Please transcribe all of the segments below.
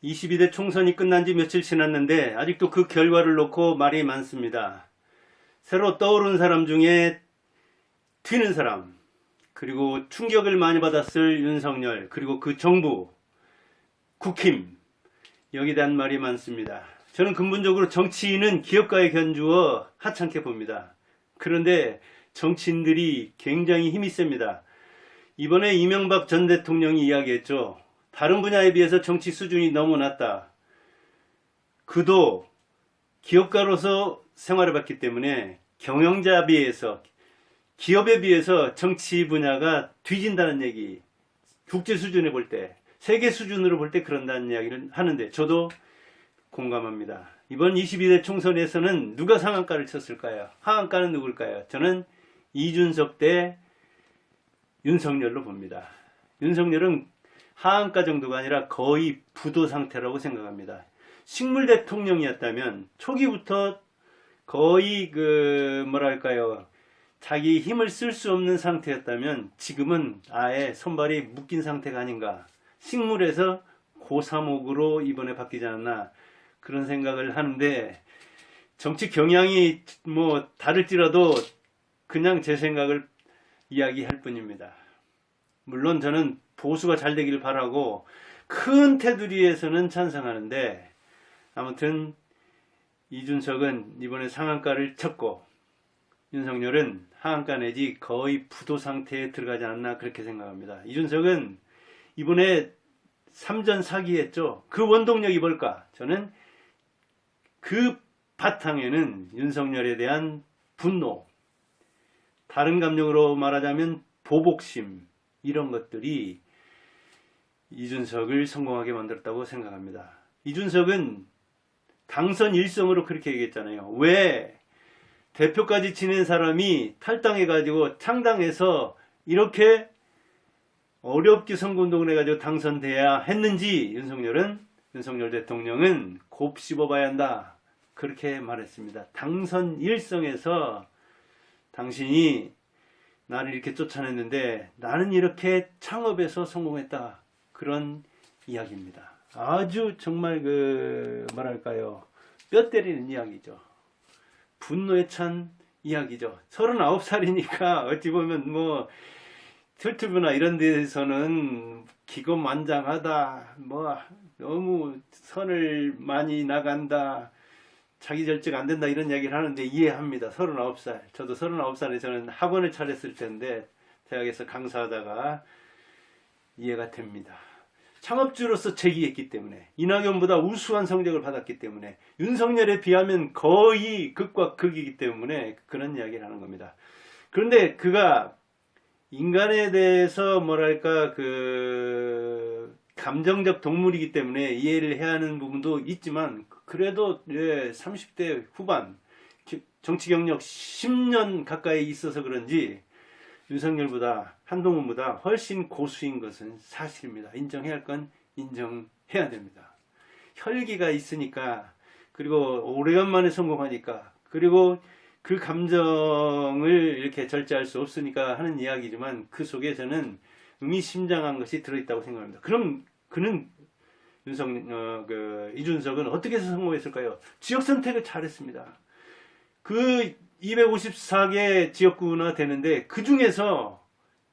22대 총선이 끝난 지 며칠 지났는데 아직도 그 결과를 놓고 말이 많습니다. 새로 떠오른 사람 중에 튀는 사람, 그리고 충격을 많이 받았을 윤석열, 그리고 그 정부, 국힘, 여기에 대한 말이 많습니다. 저는 근본적으로 정치인은 기업가에 견주어 하찮게 봅니다. 그런데 정치인들이 굉장히 힘이 셉니다. 이번에 이명박 전 대통령이 이야기했죠. 다른 분야에 비해서 정치 수준이 너무 낮다. 그도 기업가로서 생활해봤기 때문에 경영자에 비해서, 기업에 비해서 정치 분야가 뒤진다는 얘기, 국제 수준에 볼 때, 세계 수준으로 볼 때 그런다는 이야기를 하는데 저도 공감합니다. 이번 22대 총선에서는 누가 상한가를 쳤을까요? 하한가는 누굴까요? 저는 이준석 대 윤석열로 봅니다. 윤석열은 하한가 정도가 아니라 거의 부도 상태라고 생각합니다. 식물 대통령이었다면 초기부터 거의 자기 힘을 쓸 수 없는 상태였다면 지금은 아예 손발이 묶인 상태가 아닌가. 식물에서 고사목으로 이번에 바뀌지 않았나 그런 생각을 하는데, 정치 경향이 뭐 다를지라도 그냥 제 생각을 이야기할 뿐입니다. 물론 저는 보수가 잘 되기를 바라고 큰 테두리에서는 찬성하는데, 아무튼 이준석은 이번에 상한가를 쳤고 윤석열은 하한가 내지 거의 부도 상태에 들어가지 않았나 그렇게 생각합니다. 이준석은 이번에 3전 사기했죠. 그 원동력이 뭘까? 저는 그 바탕에는 윤석열에 대한 분노, 다른 감정으로 말하자면 보복심, 이런 것들이 이준석을 성공하게 만들었다고 생각합니다. 이준석은 당선 일성으로 그렇게 얘기했잖아요. 왜 대표까지 지낸 사람이 탈당해가지고 창당해서 이렇게 어렵게 선거운동을 해가지고 당선돼야 했는지 윤석열 대통령은 곱씹어봐야 한다. 그렇게 말했습니다. 당선 일성에서 당신이 나를 이렇게 쫓아냈는데 나는 이렇게 창업에서 성공했다. 그런 이야기입니다. 아주 정말 뼈 때리는 이야기죠. 분노에 찬 이야기죠. 39살이니까 어찌 보면 유튜브나 이런 데서는 기고만장하다, 너무 선을 많이 나간다, 자기 절제가 안 된다 이런 이야기를 하는데 이해합니다. 39살. 저도 39살에 저는 학원을 차렸을 텐데 대학에서 강사하다가 이해가 됩니다. 창업주로서 재기했기 때문에, 이낙연보다 우수한 성적을 받았기 때문에, 윤석열에 비하면 거의 극과 극이기 때문에 그런 이야기를 하는 겁니다. 그런데 그가 인간에 대해서 감정적 동물이기 때문에 이해를 해야 하는 부분도 있지만, 그래도 30대 후반, 정치 경력 10년 가까이 있어서 그런지 윤석열보다, 한동훈보다 훨씬 고수인 것은 사실입니다. 인정해야 할 건 인정해야 됩니다. 혈기가 있으니까, 그리고 오래간만에 성공하니까, 그리고 그 감정을 이렇게 절제할 수 없으니까 하는 이야기지만 그 속에 저는 의미심장한 것이 들어있다고 생각합니다. 그럼 그는 이준석은 어떻게 해서 성공했을까요? 지역 선택을 잘했습니다. 그 254개 지역구나 되는데 그 중에서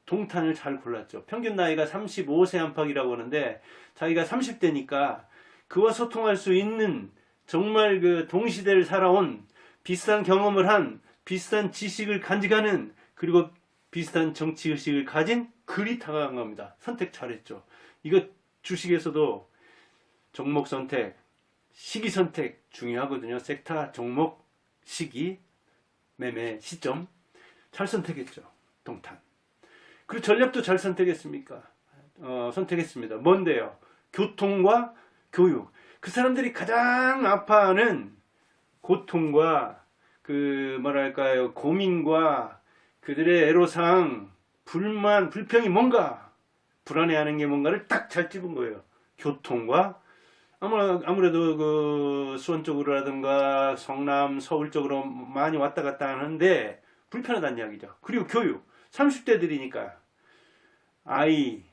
동탄을 잘 골랐죠. 평균 나이가 35세 안팎이라고 하는데 자기가 30대니까 그와 소통할 수 있는, 정말 동시대를 살아온, 비슷한 경험을 한, 비슷한 지식을 간직하는, 그리고 비슷한 정치의식을 가진 그리 다가간 겁니다. 선택 잘했죠. 이거 주식에서도 종목 선택, 시기 선택 중요하거든요. 섹터, 종목, 시기, 매매 시점 잘 선택했죠. 동탄. 그리고 전략도 잘 선택했습니다. 뭔데요? 교통과 교육. 그 사람들이 가장 아파하는 고통과 고민과 그들의 애로사항, 불만, 불평이 뭔가, 불안해하는 게 뭔가를 딱 잘 집은 거예요. 교통과, 아무래도 수원 쪽으로라든가 성남, 서울 쪽으로 많이 왔다 갔다 하는데 불편하다는 이야기죠. 그리고 교육. 30대들이니까 아이,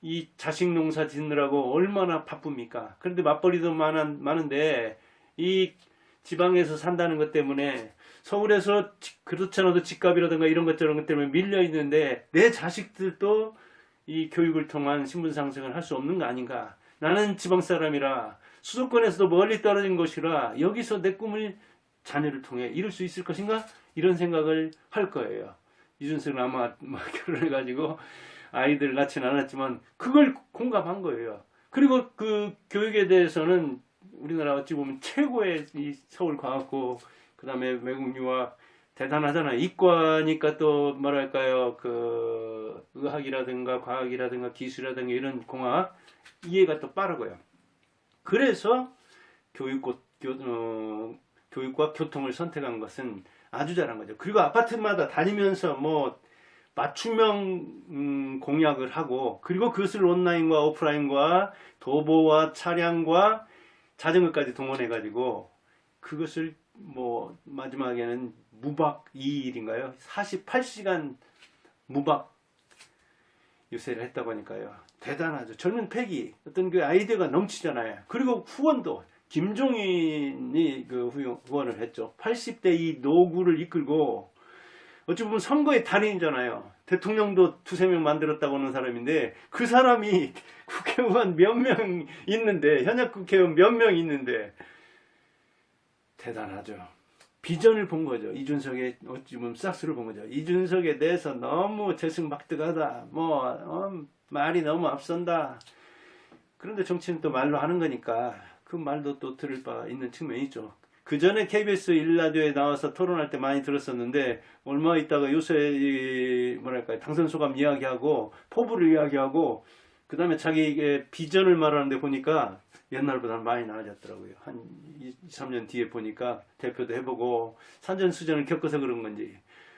이 자식 농사 짓느라고 얼마나 바쁩니까? 그런데 맞벌이도 많은데 이 지방에서 산다는 것 때문에 서울에서 그렇지 않아도 집값이라든가 이런 것 저런 것 때문에 밀려 있는데 내 자식들도 이 교육을 통한 신분 상승을 할 수 없는 거 아닌가? 나는 지방 사람이라 수도권에서도 멀리 떨어진 곳이라 여기서 내 꿈을 자녀를 통해 이룰 수 있을 것인가? 이런 생각을 할 거예요. 이준석은 아마 결혼해가지고 아이들 낳지는 않았지만 그걸 공감한 거예요. 그리고 그 교육에 대해서는 우리나라 어찌 보면 최고의 이 서울과학고 그 다음에 외국 유학 대단하잖아요. 이과니까 또 뭐랄까요, 그 의학이라든가 과학이라든가 기술이라든가 이런 공학 이해가 또 빠르고요. 그래서 교육과 교통을 선택한 것은 아주 잘한 거죠. 그리고 아파트마다 다니면서 뭐 맞춤형 공약을 하고 그리고 그것을 온라인과 오프라인과 도보와 차량과 자전거까지 동원해가지고 그것을 뭐 마지막에는 무박 2일인가요? 48시간 무박 유세를 했다고 하니까요. 대단하죠. 젊은 패기 어떤 그 아이디어가 넘치잖아요. 그리고 후원도 김종인이 그 후원을 했죠. 80대 이 노구를 이끌고 어찌 보면 선거의 달인이잖아요. 대통령도 두세 명 만들었다고 하는 사람인데 그 사람이 국회의원 몇 명 있는데 현역 국회의원 몇 명 있는데 대단하죠. 비전을 본 거죠. 이준석의 어찌 보면 싹수를 본 거죠. 이준석에 대해서 너무 재승박득하다. 말이 너무 앞선다. 그런데 정치는 또 말로 하는 거니까 그 말도 또 들을 바 있는 측면이 있죠. 그 전에 KBS 1라디오에 나와서 토론할 때 많이 들었었는데 얼마 있다가 요새 뭐랄까요 당선 소감 이야기하고 포부를 이야기하고 그 다음에 자기의 비전을 말하는데 보니까 옛날보다는 많이 나아졌더라고요. 한 2, 3년 뒤에 보니까 대표도 해보고 산전수전을 겪어서 그런 건지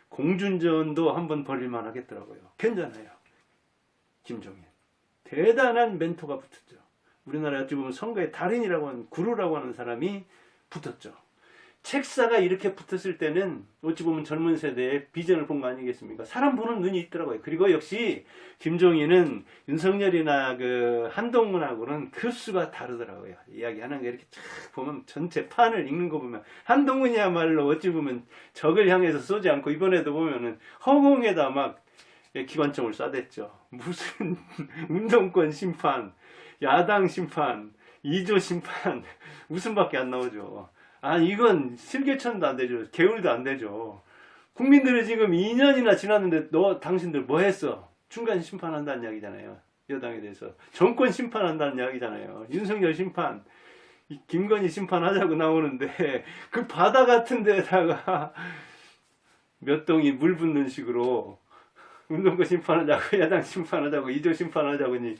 공준전도 한번 벌릴만 하겠더라고요. 괜찮아요. 김종인. 대단한 멘토가 붙었죠. 우리나라에 어찌 보면 선거의 달인이라고 하는 구루라고 하는 사람이 붙었죠. 책사가 이렇게 붙었을 때는 어찌 보면 젊은 세대의 비전을 본 거 아니겠습니까? 사람 보는 눈이 있더라고요. 그리고 역시 김종인은 윤석열이나 그 한동훈하고는 급수가 다르더라고요. 이야기하는 게 이렇게 쫙 보면 전체 판을 읽는 거 보면 한동훈이야말로 어찌 보면 적을 향해서 쏘지 않고 이번에도 보면은 허공에다 막 기관총을 쏴댔죠. 무슨 운동권 심판, 야당 심판, 2조 심판 웃음밖에 안 나오죠. 이건 실개천도 안 되죠. 개울도 안 되죠. 국민들이 지금 2년이나 지났는데 당신들 뭐 했어? 중간 심판한다는 이야기잖아요. 여당에 대해서. 정권 심판한다는 이야기잖아요. 윤석열 심판, 김건희 심판하자고 나오는데 그 바다 같은 데다가 몇 동이 물 붓는 식으로 운동권 심판하자고 야당 심판하자고 2조 심판하자고니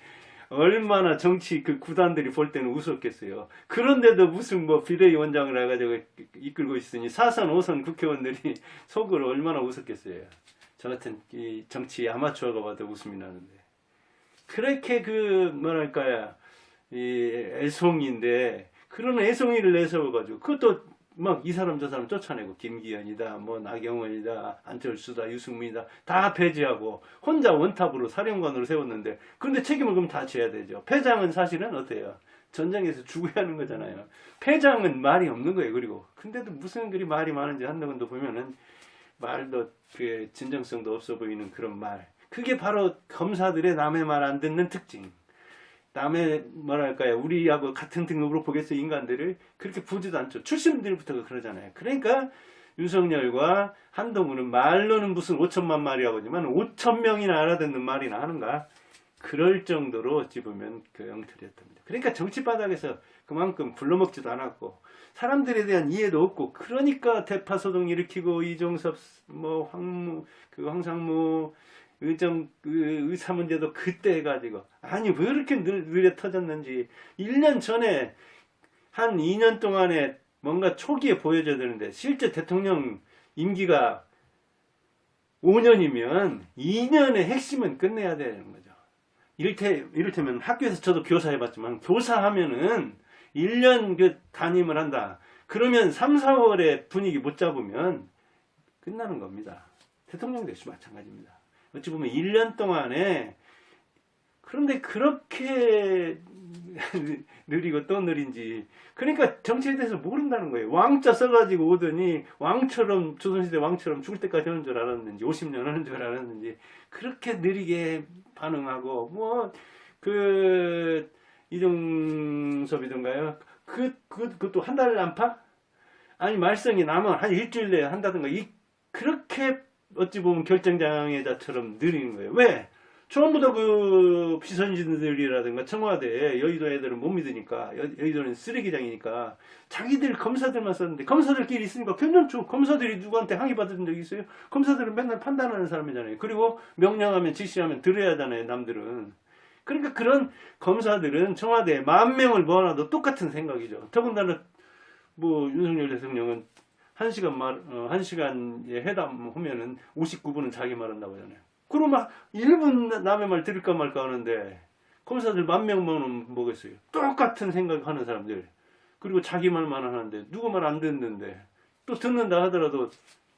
얼마나 정치 그 구단들이 볼 때는 웃었겠어요. 그런데도 무슨 뭐 비대위원장을 해가지고 이끌고 있으니 4선 5선 국회의원들이 속으로 얼마나 웃었겠어요. 저 같은 이 정치 아마추어가 봐도 웃음이 나는데 그렇게 그 뭐랄까요 이 애송이인데 그런 애송이를 내세워가지고 그것도 막 이 사람 저 사람 쫓아내고 김기현이다 뭐 나경원이다 안철수다 유승민이다 다 배제하고 혼자 원탑으로 사령관으로 세웠는데 그런데 책임을 그럼 다 져야 되죠. 패장은 사실은 어때요? 전쟁에서 죽어야 하는 거잖아요. 패장은 말이 없는 거예요. 그리고 근데도 무슨 그리 말이 많은지 한동훈도 보면은 말도 그 진정성도 없어 보이는 그런 말. 그게 바로 검사들의 남의 말 안 듣는 특징. 남의 뭐랄까요 우리하고 같은 등급으로 보겠어 인간들을 그렇게 보지도 않죠. 출신들부터가 그러잖아요. 그러니까 윤석열과 한동훈은 말로는 무슨 5천만 말이라고 하지만 5천 명이나 알아듣는 말이나 하는가 그럴 정도로 어찌 보면 그 영털이었답니다. 그러니까 정치 바닥에서 그만큼 굴러먹지도 않았고 사람들에 대한 이해도 없고 그러니까 대파소동 일으키고 이종섭 뭐 황상무 의사 문제도 그때 해가지고 왜 이렇게 느려 터졌는지 1년 전에 한 2년 동안에 뭔가 초기에 보여줘야 되는데 실제 대통령 임기가 5년이면 2년의 핵심은 끝내야 되는 거죠. 이를테면 학교에서 저도 교사 해봤지만 교사하면은 1년 그 담임을 한다. 그러면 3, 4월에 분위기 못 잡으면 끝나는 겁니다. 대통령도 역시 마찬가지입니다. 어찌 보면 1년 동안에 그런데 그렇게 느리고 또 느린지. 그러니까 정치에 대해서 모른다는 거예요. 왕자 써가지고 오더니 왕처럼, 조선시대 왕처럼 죽을 때까지 하는 줄 알았는지 50년 하는 줄 알았는지 그렇게 느리게 반응하고 뭐 이종섭이던가요? 그것도 한 달 안팎? 아니 말썽이 나면 한 일주일 내에 한다든가 그렇게 어찌 보면 결정장애자처럼 느리는 거예요. 왜? 전부 다 그 비선진들이라든가 청와대 여의도 애들은 못 믿으니까 여의도는 쓰레기장이니까 자기들 검사들만 썼는데 검사들끼리 있으니까 괜찮죠. 검사들이 누구한테 항의 받은 적이 있어요? 검사들은 맨날 판단하는 사람이잖아요. 그리고 명령하면 지시하면 들어야 하잖아요. 남들은. 그러니까 그런 검사들은 청와대에 10,000명을 모아놔도 똑같은 생각이죠. 더군다나 뭐 윤석열 대통령은 1시간에 회담 하면은 59분은 자기 말한다고 하잖아요. 그럼 막 1분 남의 말 들을까 말까 하는데 검사들 10,000명은 뭐겠어요? 똑같은 생각하는 사람들. 그리고 자기 말만 하는데 누구 말 안 듣는데 또 듣는다 하더라도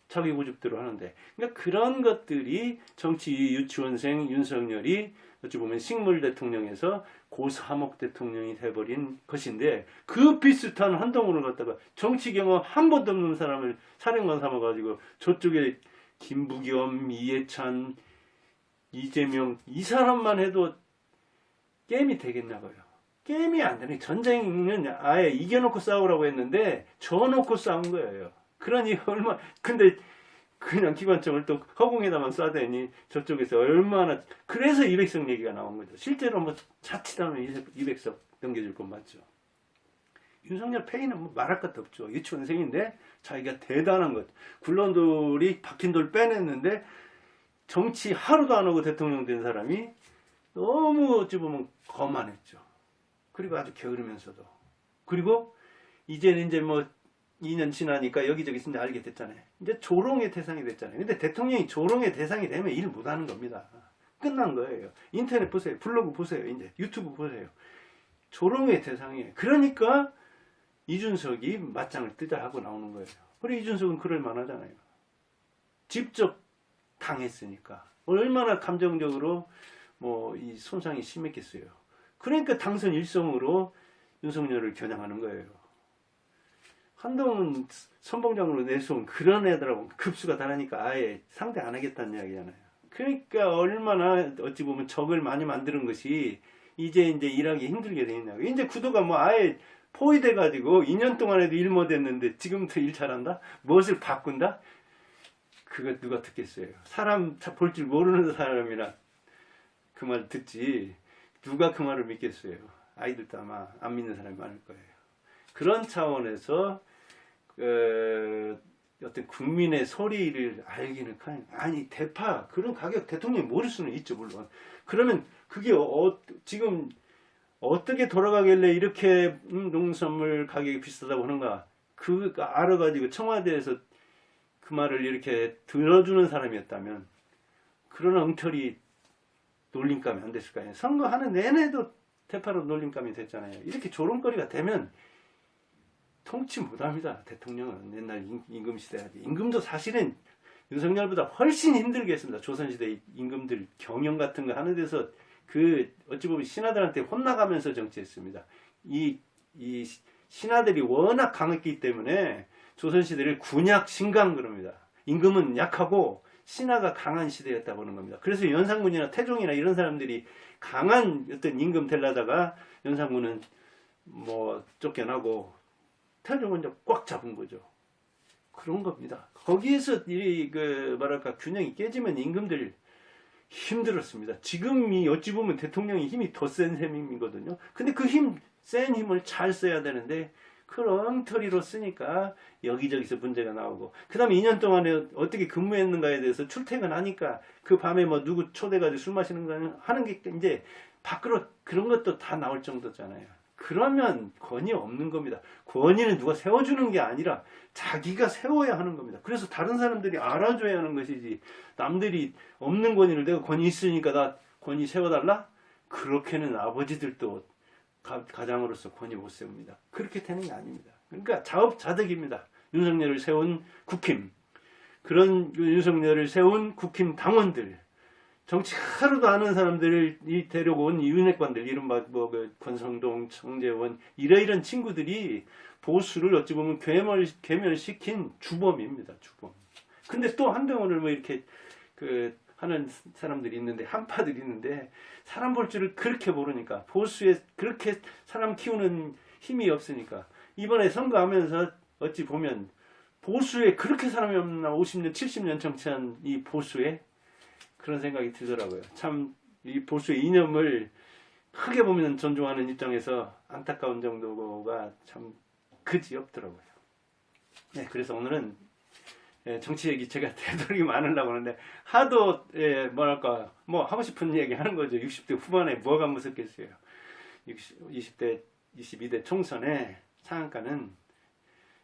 자기 고집대로 하는데. 그러니까 그런 것들이 정치 유치원생 윤석열이 어찌 보면 식물 대통령에서 고사목 대통령이 돼버린 것인데 그 비슷한 한동훈을 갖다가 정치 경험 한 번도 없는 사람을 사령관 삼아가지고 저쪽에 김부겸, 이해찬, 이재명 이 사람만 해도 게임이 되겠냐고요. 게임이 안 되네. 전쟁은 아예 이겨놓고 싸우라고 했는데 져놓고 싸운 거예요. 그러니 근데 그냥 기관총을 또 허공에다만 쏴대니 저쪽에서 얼마나. 그래서 200석 얘기가 나온 거죠. 실제로 뭐 자칫하면 200석 넘겨줄 건 맞죠. 윤석열 패인은 뭐 말할 것도 없죠. 유치원생인데 자기가 대단한 것. 굴러돌이 박힌 돌 빼냈는데 정치 하루도 안 하고 대통령 된 사람이 너무 어찌 보면 거만했죠. 그리고 아주 게으르면서도. 그리고 이제는 이제 뭐 2년 지나니까 여기저기 이제 알게 됐잖아요. 이제 조롱의 대상이 됐잖아요. 근데 대통령이 조롱의 대상이 되면 일 못하는 겁니다. 끝난 거예요. 인터넷 보세요. 블로그 보세요. 이제 유튜브 보세요. 조롱의 대상이에요. 그러니까 이준석이 맞짱을 뜨자 하고 나오는 거예요. 그리고 이준석은 그럴 만하잖아요. 직접 당했으니까. 얼마나 감정적으로 뭐 이 손상이 심했겠어요. 그러니까 당선 일성으로 윤석열을 겨냥하는 거예요. 한동훈 선봉장으로 내세운 그런 애들하고 급수가 다르니까 아예 상대 안 하겠다는 이야기잖아요. 그러니까 얼마나 어찌 보면 적을 많이 만드는 것이 이제 일하기 힘들게 되겠냐고. 이제 구도가 뭐 아예 포위돼가지고 2년 동안에도 일 못했는데 지금부터 일 잘한다? 무엇을 바꾼다? 그거 누가 듣겠어요. 사람 볼 줄 모르는 사람이라 그 말 듣지 누가 그 말을 믿겠어요. 아이들도 아마 안 믿는 사람이 많을 거예요. 그런 차원에서 어떤 국민의 소리를 알기는 아니 대파 그런 가격 대통령이 모를 수는 있죠. 물론 그러면 그게 지금 어떻게 돌아가길래 이렇게 농수산물 가격이 비싸다고 하는가. 그거 알아가지고 청와대에서 그 말을 이렇게 들어주는 사람이었다면 그런 엉터리 놀림감이 안 됐을 거 아니에요. 선거하는 내내도 대파로 놀림감이 됐잖아요. 이렇게 조롱거리가 되면 통치 못합니다. 대통령은 옛날 임금시대하지. 임금도 사실은 윤석열보다 훨씬 힘들게 했습니다. 조선시대 임금들 경영 같은 거 하는 데서 어찌 보면 신하들한테 혼나가면서 정치했습니다. 이 신하들이 워낙 강했기 때문에 조선시대를 군약 신강 그럽니다. 임금은 약하고 신하가 강한 시대였다고 하는 겁니다. 그래서 연산군이나 태종이나 이런 사람들이 강한 어떤 임금 되려다가 연산군은 뭐 쫓겨나고 태종은 이제 꽉 잡은 거죠. 그런 겁니다. 거기에서 뭐랄까 균형이 깨지면 임금들 힘들었습니다. 지금이 어찌 보면 대통령의 힘이 더 센 셈이거든요. 근데 그 센 힘을 잘 써야 되는데 그런 엉터리로 쓰니까 여기저기서 문제가 나오고, 그 다음에 2년 동안에 어떻게 근무했는가에 대해서 출퇴근하니까 그 밤에 뭐 누구 초대가지고 술 마시는 거 하는 게 이제 밖으로 그런 것도 다 나올 정도잖아요. 그러면 권위 없는 겁니다. 권위는 누가 세워주는 게 아니라 자기가 세워야 하는 겁니다. 그래서 다른 사람들이 알아줘야 하는 것이지, 남들이 없는 권위를 내가 권위 있으니까 나 권위 세워달라? 그렇게는 아버지들도 가장으로서 권위 못 세웁니다. 그렇게 되는 게 아닙니다. 그러니까 자업자득입니다. 윤석열을 세운 국힘, 그런 윤석열을 세운 국힘 당원들, 정치 하루도 아는 사람들을 데려온 이 윤핵관들, 이른바 그 권성동, 정재원 이런 친구들이 보수를 어찌 보면 괴멸시킨 주범입니다. 주범. 근데 또 한동훈을 뭐 이렇게 하는 사람들이 있는데, 한파들이 있는데, 사람 볼 줄을 그렇게 모르니까, 보수에 그렇게 사람 키우는 힘이 없으니까, 이번에 선거하면서 어찌 보면 보수에 그렇게 사람이 없나, 50년, 70년 정치한 이 보수에 그런 생각이 들더라고요. 참 이 보수의 이념을 크게 보면 존중하는 입장에서 안타까운 정도가 참 그지없더라고요. 네, 그래서 오늘은 정치 얘기 제가 되도록이 많으려고 하는데 하도 뭐랄까 뭐 하고 싶은 얘기 하는 거죠. 60대 후반에 뭐가 무섭겠어요. 20대 22대 총선에 상한가는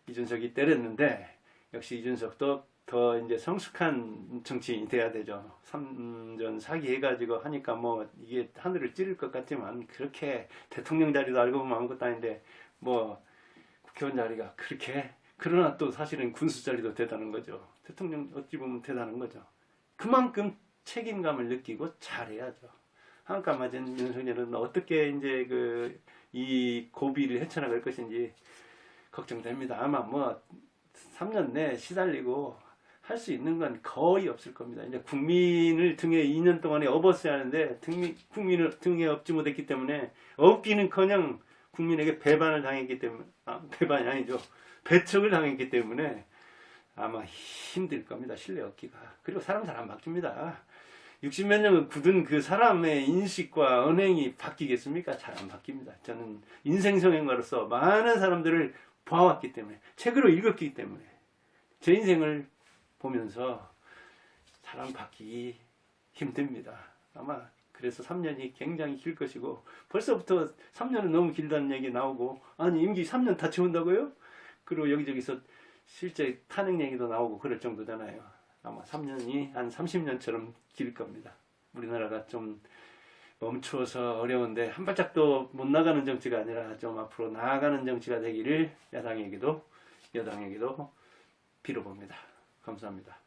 이준석이 때렸는데 역시 이준석도 더 이제 성숙한 정치인이 돼야 되죠. 3전 4기 해가지고 하니까 뭐 이게 하늘을 찌를 것 같지만 그렇게 대통령 자리도 알고 보면 아무것도 아닌데 뭐 국회의원 자리가 그렇게, 그러나 또 사실은 군수 자리도 대단한 거죠. 대통령 어찌 보면 대단한 거죠. 그만큼 책임감을 느끼고 잘해야죠. 한가 맞은 윤석열은 어떻게 이제 이 고비를 헤쳐나갈 것인지 걱정됩니다. 아마 뭐 3년 내에 시달리고 할 수 있는 건 거의 없을 겁니다. 이제 국민을 등에 2년 동안에 업었어야 하는데 국민을 등에 업지 못했기 때문에 업기는커녕 국민에게 배반을 당했기 때문에, 배반이 아니죠. 배척을 당했기 때문에 아마 힘들 겁니다. 신뢰 얻기가. 그리고 사람 잘 안 바뀝니다. 60몇 년을 굳은 그 사람의 인식과 언행이 바뀌겠습니까? 잘 안 바뀝니다. 저는 인생성행가로서 많은 사람들을 봐왔기 때문에, 책으로 읽었기 때문에, 제 인생을 보면서 사람 바뀌기 힘듭니다. 아마 그래서 3년이 굉장히 길 것이고, 벌써부터 3년은 너무 길다는 얘기 나오고, 아니 임기 3년 다 채운다고요? 그리고 여기저기서 실제 탄핵 얘기도 나오고 그럴 정도잖아요. 아마 3년이 한 30년처럼 길 겁니다. 우리나라가 좀 멈추어서 어려운데 한 발짝도 못 나가는 정치가 아니라 좀 앞으로 나아가는 정치가 되기를 야당에게도 여당에게도 빌어봅니다. 감사합니다.